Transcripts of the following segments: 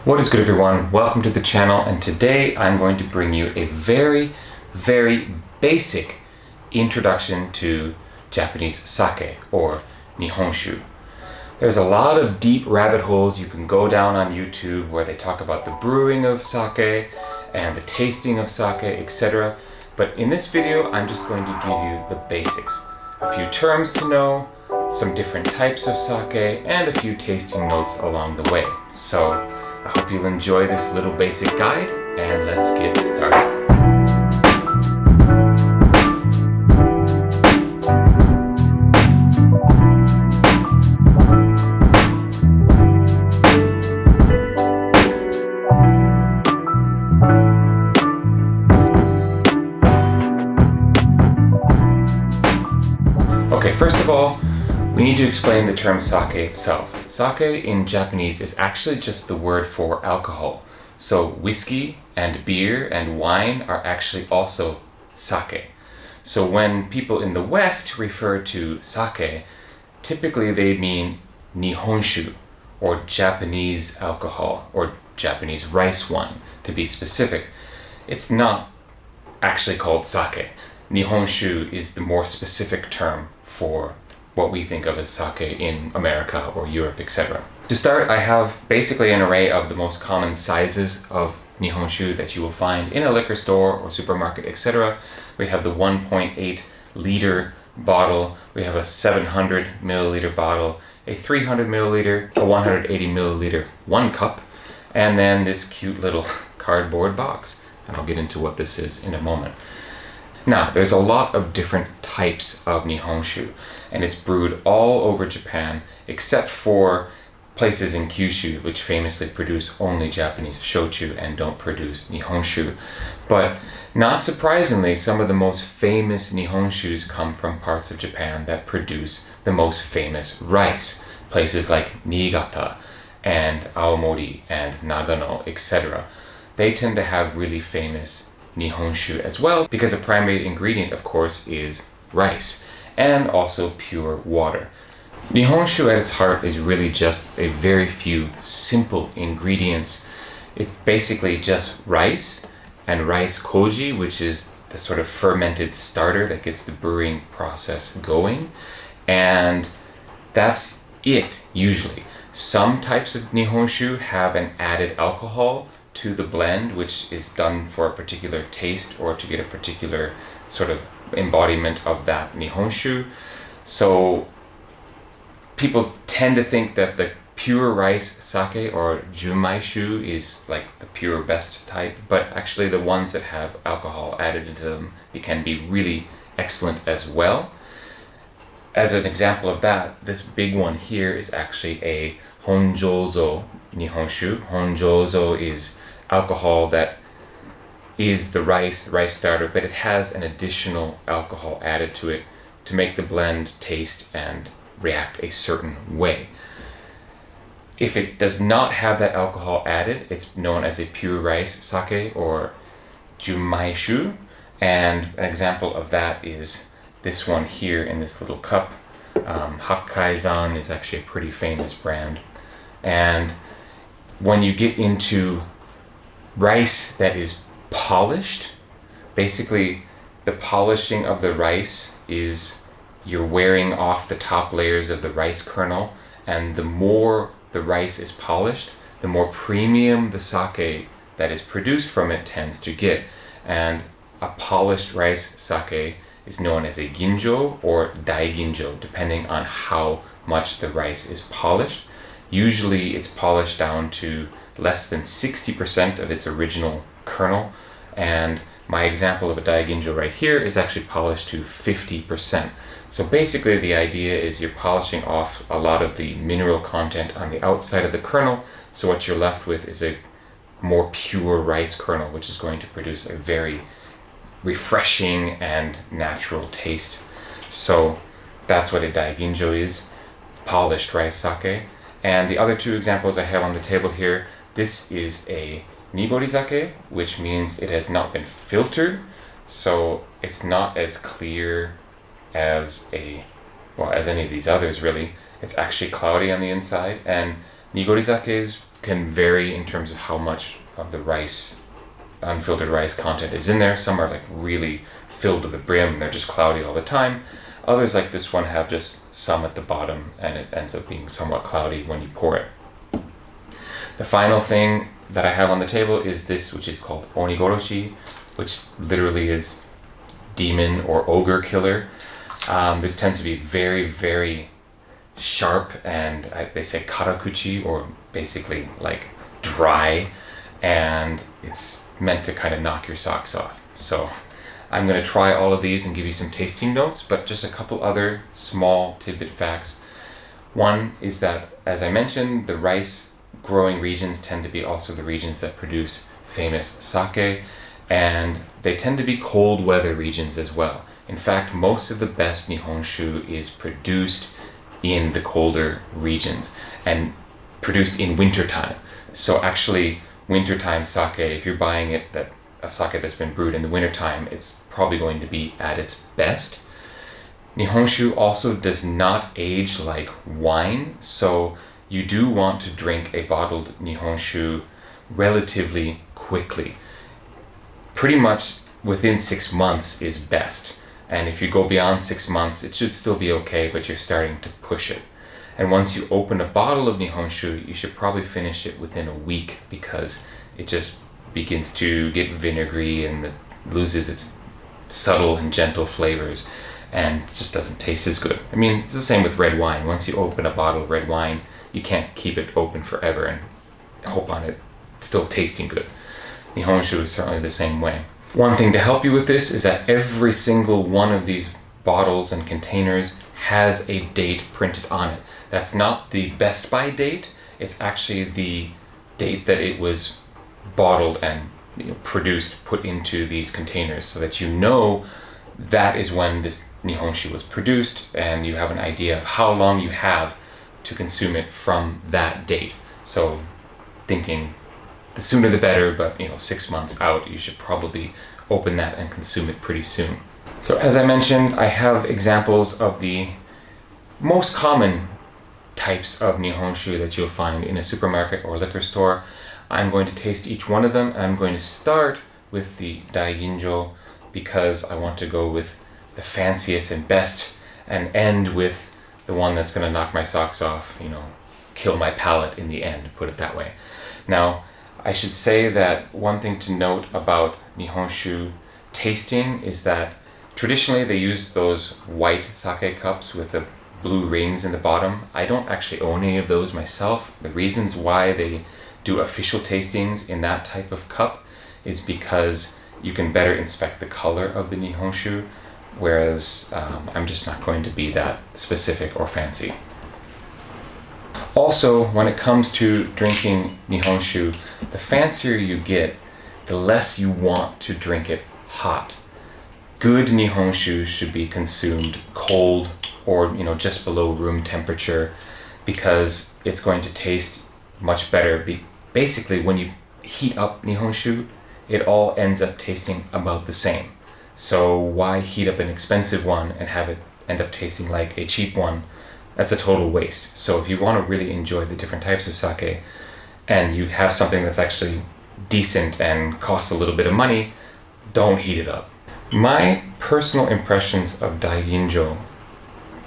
What is good, everyone? Welcome to the channel, and today I'm going to bring you a very basic introduction to Japanese sake or Nihonshu. There's a lot of deep rabbit holes you can go down on YouTube where they talk about the brewing of sake and the tasting of sake, etc. But in this video, I'm just going to give you the basics. A few terms to know, some different types of sake, and a few tasting notes along the way. So I hope you'll enjoy this little basic guide, and let's get started. Okay, first of all, we need to explain the term sake itself. Sake in Japanese is actually just the word for alcohol. So whiskey and beer and wine are actually also sake. So when people in the West refer to sake, typically they mean Nihonshu, or Japanese alcohol, or Japanese rice wine, to be specific. It's not actually called sake. Nihonshu is the more specific term for what we think of as sake in America or Europe, etc. To start, I have basically an array of the most common sizes of Nihonshu that you will find in a liquor store or supermarket, etc. We have the 1.8 liter bottle, we have a 700 milliliter bottle, a 300 milliliter, a 180 milliliter, 1 cup, and then this cute little cardboard box. And I'll get into what this is in a moment. Now, there's a lot of different types of Nihonshu, and it's brewed all over Japan, except for places in Kyushu, which famously produce only Japanese shochu and don't produce Nihonshu. But not surprisingly, some of the most famous Nihonshus come from parts of Japan that produce the most famous rice. Places like Niigata and Aomori and Nagano, etc. They tend to have really famous Nihonshu as well, because a primary ingredient, of course, is rice and also pure water. Nihonshu at its heart is really just a very few simple ingredients. It's basically just rice and rice koji, which is the sort of fermented starter that gets the brewing process going, and that's it usually. Some types of Nihonshu have an added alcohol to the blend, which is done for a particular taste or to get a particular sort of embodiment of that Nihonshu. So people tend to think that the pure rice sake or jumaishu is like the pure best type, but actually the ones that have alcohol added into them can be really excellent as well. As an example of that, this big one here is actually a honjozo Nihonshu. Honjozo is alcohol that is the rice starter, but it has an additional alcohol added to it to make the blend taste and react a certain way. If it does not have that alcohol added, it's known as a pure rice sake or jumaishu, and an example of that is this one here in this little cup. Hakkaizan is actually a pretty famous brand, and when you get into rice that is polished, basically the polishing of the rice is you're wearing off the top layers of the rice kernel, and the more the rice is polished, the more premium the sake that is produced from it tends to get. And a polished rice sake is known as a ginjo or daiginjo, depending on how much the rice is polished. Usually it's polished down to less than 60% of its original kernel, and my example of a daiginjo right here is actually polished to 50%. So basically the idea is you're polishing off a lot of the mineral content on the outside of the kernel, so what you're left with is a more pure rice kernel, which is going to produce a very refreshing and natural taste. So that's what a daiginjo is, polished rice sake. And the other two examples I have on the table here, this is a nigorizake, which means it has not been filtered, so it's not as clear as any of these others really. It's actually cloudy on the inside, and nigorizake is can vary in terms of how much of the rice, unfiltered rice content is in there. Some are like really filled to the brim and they're just cloudy all the time. Others like this one have just some at the bottom and it ends up being somewhat cloudy when you pour it. The final thing that I have on the table is this, which is called onigoroshi, which literally is demon or ogre killer. This tends to be very, very sharp and they say karakuchi, or basically like dry, and it's meant to kind of knock your socks off. So I'm going to try all of these and give you some tasting notes, but just a couple other small tidbit facts. One is that, as I mentioned, the rice growing regions tend to be also the regions that produce famous sake, and they tend to be cold weather regions as well. In fact, most of the best Nihonshu is produced in the colder regions and produced in wintertime. So actually, wintertime sake, if you're buying it, that a sake that's been brewed in the wintertime, it's probably going to be at its best. Nihonshu also does not age like wine, so you do want to drink a bottled Nihonshu relatively quickly. Pretty much within 6 months is best. And if you go beyond 6 months, it should still be okay, but you're starting to push it. And once you open a bottle of Nihonshu, you should probably finish it within a week, because it just begins to get vinegary and it loses its subtle and gentle flavors and just doesn't taste as good. I mean, it's the same with red wine. Once you open a bottle of red wine, you can't keep it open forever and hope on it still tasting good. Nihonshu is certainly the same way. One thing to help you with this is that every single one of these bottles and containers has a date printed on it. That's not the best by date, it's actually the date that it was bottled and produced, put into these containers, so that you know that is when this Nihonshu was produced, and you have an idea of how long you have to consume it from that date. So thinking the sooner the better, but 6 months out, you should probably open that and consume it pretty soon. So as I mentioned, I have examples of the most common types of Nihonshu that you'll find in a supermarket or liquor store. I'm going to taste each one of them, and I'm going to start with the Daiginjo because I want to go with the fanciest and best, and end with the one that's going to knock my socks off, kill my palate in the end, put it that way. Now, I should say that one thing to note about Nihonshu tasting is that traditionally they use those white sake cups with the blue rings in the bottom. I don't actually own any of those myself. The reasons why they do official tastings in that type of cup is because you can better inspect the color of the Nihonshu, whereas I'm just not going to be that specific or fancy. Also, when it comes to drinking Nihonshu, the fancier you get, the less you want to drink it hot. Good Nihonshu should be consumed cold, or just below room temperature, because it's going to taste much better. Basically, when you heat up Nihonshu, it all ends up tasting about the same. So why heat up an expensive one and have it end up tasting like a cheap one? That's a total waste. So if you want to really enjoy the different types of sake, and you have something that's actually decent and costs a little bit of money, don't heat it up. My personal impressions of Daiginjo,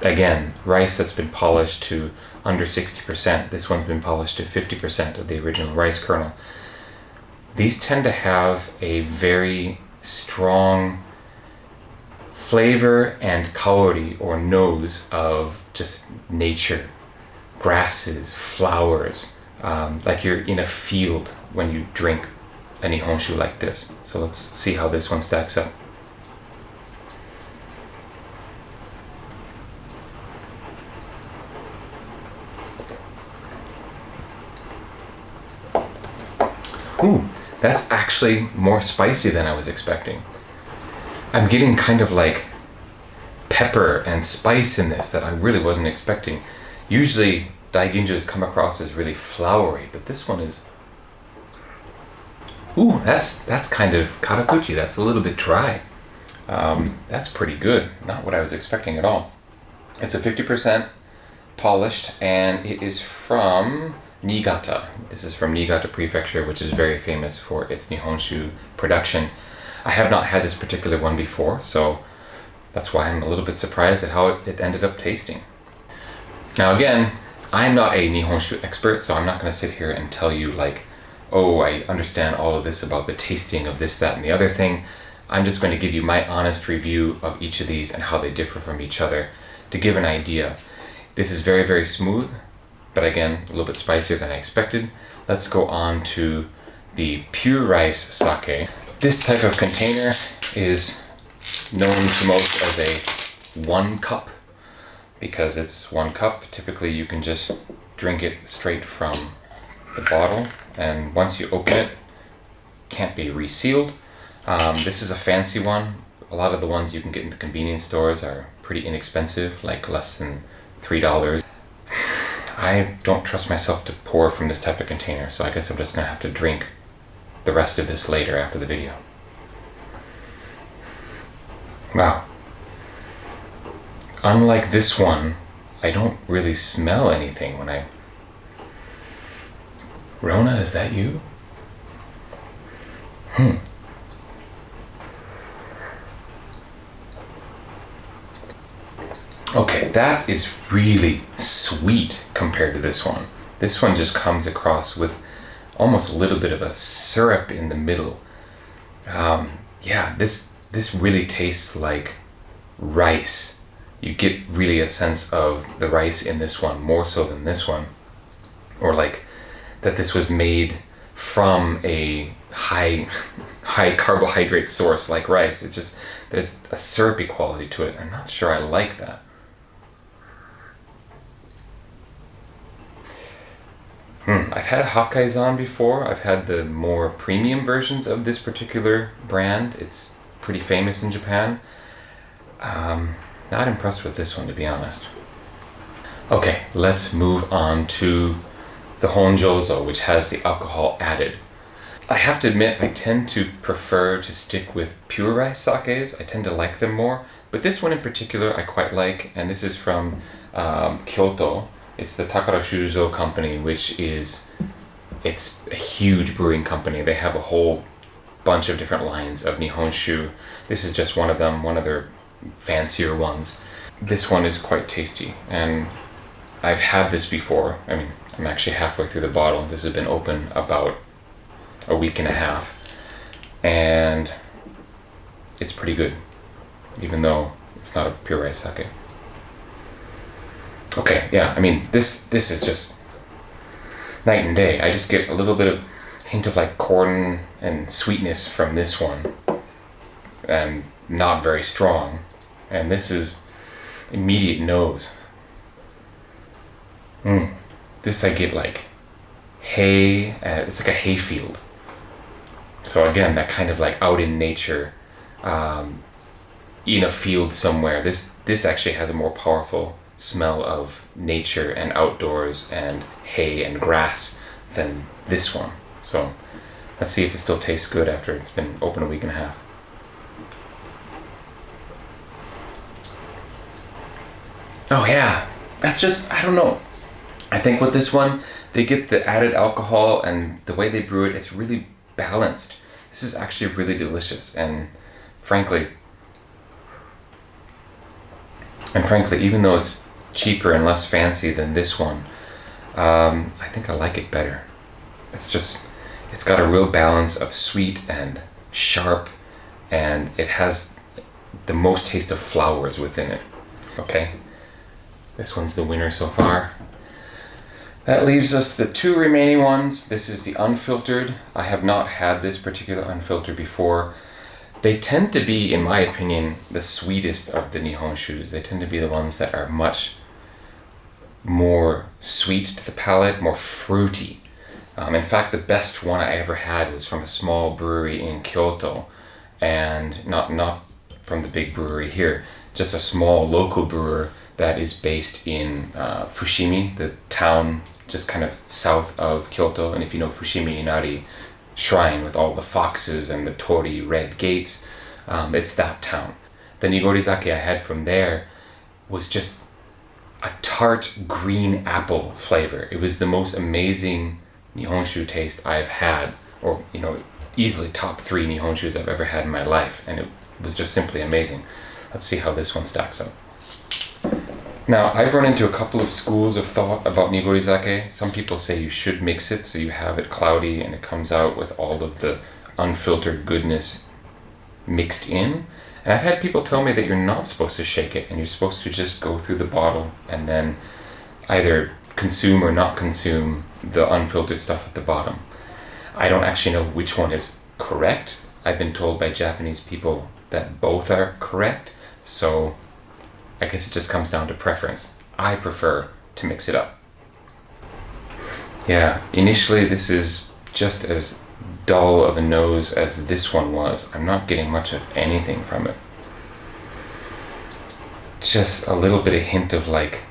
again, rice that's been polished to under 60%. This one's been polished to 50% of the original rice kernel. These tend to have a very strong flavor and kaori, or nose, of just nature, grasses, flowers, like you're in a field when you drink a Nihonshu like this. So let's see how this one stacks up. Ooh, that's actually more spicy than I was expecting. I'm getting kind of like pepper and spice in this that I really wasn't expecting. Usually Daiginjos come across as really flowery, but this one is... Ooh, that's kind of karakuchi. That's a little bit dry. That's pretty good. Not what I was expecting at all. It's a 50% polished, and it is from Niigata. This is from Niigata Prefecture, which is very famous for its Nihonshu production. I have not had this particular one before, so that's why I'm a little bit surprised at how it ended up tasting. Now again, I'm not a Nihonshu expert, so I'm not going to sit here and tell you like, oh, I understand all of this about the tasting of this, that, and the other thing. I'm just going to give you my honest review of each of these and how they differ from each other to give an idea. This is very, very smooth, but again, a little bit spicier than I expected. Let's go on to the pure rice sake. This type of container is known to most as a 1 cup because it's 1 cup. Typically you can just drink it straight from the bottle, and once you open it, can't be resealed. This is a fancy one. A lot of the ones you can get in the convenience stores are pretty inexpensive, like less than $3. I don't trust myself to pour from this type of container, so I guess I'm just gonna have to drink the rest of this later after the video. Wow. Unlike this one, I don't really smell anything when I... Rona, is that you? Okay, that is really sweet compared to this one. This one just comes across with almost a little bit of a syrup in the middle. Yeah, this really tastes like rice. You get really a sense of the rice in this one, more so than this one. Or like that this was made from a high carbohydrate source like rice. It's just, there's a syrupy quality to it. I'm not sure I like that. I've had Hakkaizan before. I've had the more premium versions of this particular brand. It's pretty famous in Japan. Not impressed with this one, to be honest. Okay, let's move on to the Honjozo, which has the alcohol added. I have to admit, I tend to prefer to stick with pure rice sakes. I tend to like them more, but this one in particular I quite like, and this is from Kyoto. It's the Takara Shuzo company, it's a huge brewing company. They have a whole bunch of different lines of Nihonshu. This is just one of them, one of their fancier ones. This one is quite tasty, and I've had this before. I mean, I'm actually halfway through the bottle. This has been open about a week and a half, and it's pretty good, even though it's not a pure rice sake. Okay, yeah, I mean, this is just night and day. I just get a little bit of hint of like corn and sweetness from this one, and not very strong. And this is immediate nose. This I get like hay, it's like a hay field. So again, that kind of like out in nature, in a field somewhere. This actually has a more powerful smell of nature and outdoors and hay and grass than this one. So let's see if it still tastes good after it's been open a week and a half. Oh yeah, that's just, I don't know. I think with this one, they get the added alcohol, and the way they brew it, it's really balanced. This is actually really delicious, and frankly, even though it's cheaper and less fancy than this one, I think I like it better. It's got a real balance of sweet and sharp, and it has the most taste of flowers within it. Okay, this one's the winner so far. That leaves us the two remaining ones. This is the unfiltered. I have not had this particular unfiltered before. They tend to be, in my opinion, the sweetest of the Nihonshus. They tend to be the ones that are much more sweet to the palate, more fruity. In fact, the best one I ever had was from a small brewery in Kyoto, and not from the big brewery here, just a small local brewer that is based in Fushimi, the town just kind of south of Kyoto. And if you know Fushimi Inari Shrine with all the foxes and the torii red gates, it's that town. The nigorizake I had from there was just a tart green apple flavor. It was the most amazing Nihonshu taste I've had, or easily top 3 Nihonshus I've ever had in my life, and it was just simply amazing. Let's see how this one stacks up. Now, I've run into a couple of schools of thought about nigori sake. Some people say you should mix it so you have it cloudy and it comes out with all of the unfiltered goodness mixed in. And I've had people tell me that you're not supposed to shake it and you're supposed to just go through the bottle and then either consume or not consume the unfiltered stuff at the bottom. I don't actually know which one is correct. I've been told by Japanese people that both are correct, so I guess it just comes down to preference. I prefer to mix it up. Yeah, initially this is just as dull of a nose as this one was. I'm not getting much of anything from it. Just a little bit of hint of like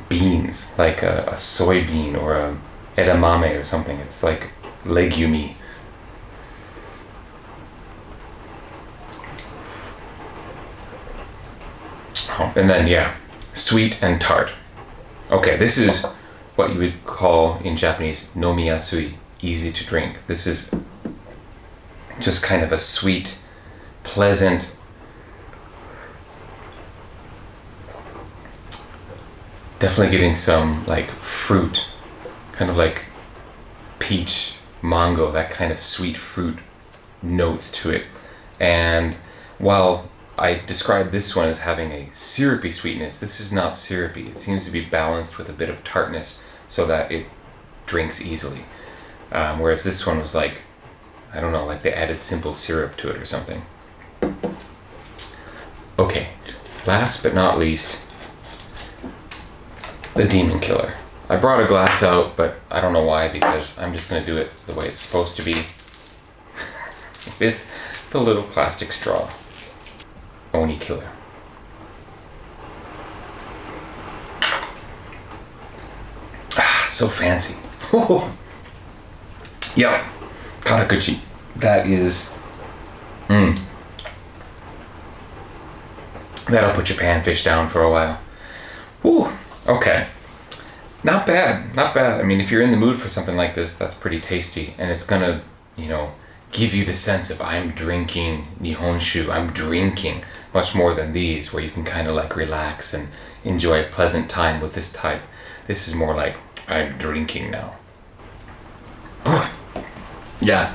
beans, like a soybean or a edamame or something. It's like legume-y. And then, yeah, sweet and tart. Okay, this is what you would call in Japanese nomiyasui, easy to drink. This is just kind of a sweet, pleasant, definitely getting some like fruit, kind of like peach, mango, that kind of sweet fruit notes to it. And while I described this one as having a syrupy sweetness, this is not syrupy. It seems to be balanced with a bit of tartness so that it drinks easily. Whereas this one was like, I don't know, like they added simple syrup to it or something. Okay, last but not least, the Demon Killer. I brought a glass out, but I don't know why, because I'm just going to do it the way it's supposed to be with the little plastic straw. Oni Killer. Ah, so fancy. Oh. Yeah, Karakuchi. That is... That'll put your panfish down for a while. Whew, okay. Not bad, not bad. I mean, if you're in the mood for something like this, that's pretty tasty. And it's gonna, give you the sense of I'm drinking Nihonshu. I'm drinking much more than these, where you can kind of like relax and enjoy a pleasant time with this type. This is more like I'm drinking now. Yeah,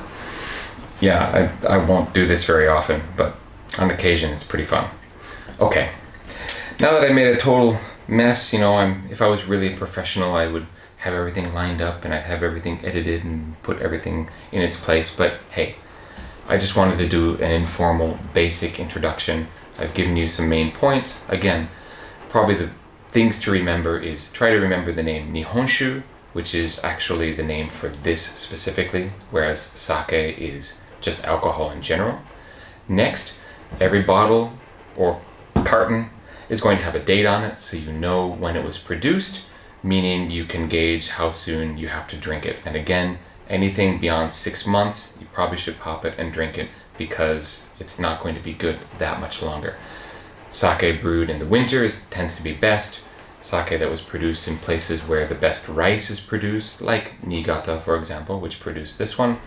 I won't do this very often, but on occasion it's pretty fun. Okay, now that I made a total mess, if I was really a professional, I would have everything lined up and I'd have everything edited and put everything in its place. But hey, I just wanted to do an informal, basic introduction. I've given you some main points. Again, probably the things to remember is try to remember the name Nihonshu, which is actually the name for this specifically, whereas sake is just alcohol in general. Next, every bottle or carton is going to have a date on it, so you know when it was produced, meaning you can gauge how soon you have to drink it. And again, anything beyond 6 months, you probably should pop it and drink it, because it's not going to be good that much longer. Sake brewed in the winter tends to be best. Sake that was produced in places where the best rice is produced, like Niigata, for example, which produced this one,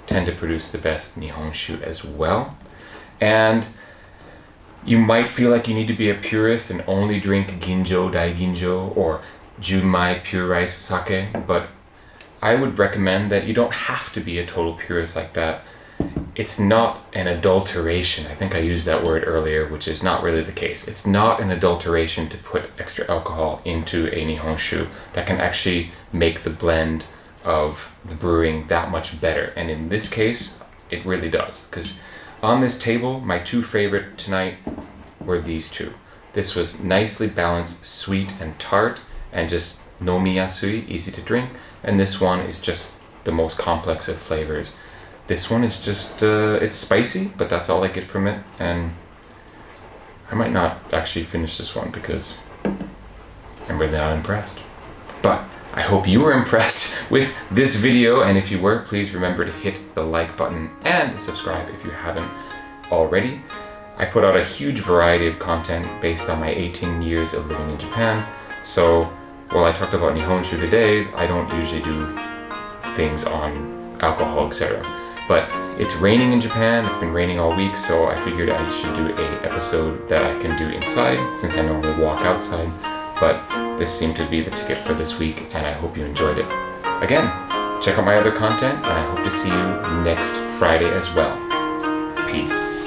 tend to produce the best Nihonshu as well. And you might feel like you need to be a purist and only drink Ginjo, Daiginjo, or Junmai pure rice sake, but I would recommend that you don't have to be a total purist like that. It's not an adulteration. I think I used that word earlier, which is not really the case. It's not an adulteration to put extra alcohol into a Nihonshu. That can actually make the blend of the brewing that much better. And in this case, it really does. Because on this table, my 2 favorite tonight were these 2. This was nicely balanced, sweet and tart, and just nomiyasui, easy to drink. And this one is just the most complex of flavors. This one is just, it's spicy, but that's all I get from it. And I might not actually finish this one because I'm really not impressed. But I hope you were impressed with this video. And if you were, please remember to hit the like button and subscribe if you haven't already. I put out a huge variety of content based on my 18 years of living in Japan. So while I talked about Nihonshu today, I don't usually do things on alcohol, etc. But it's raining in Japan, it's been raining all week, so I figured I should do an episode that I can do inside, since I normally walk outside. But this seemed to be the ticket for this week, and I hope you enjoyed it. Again, check out my other content, and I hope to see you next Friday as well. Peace.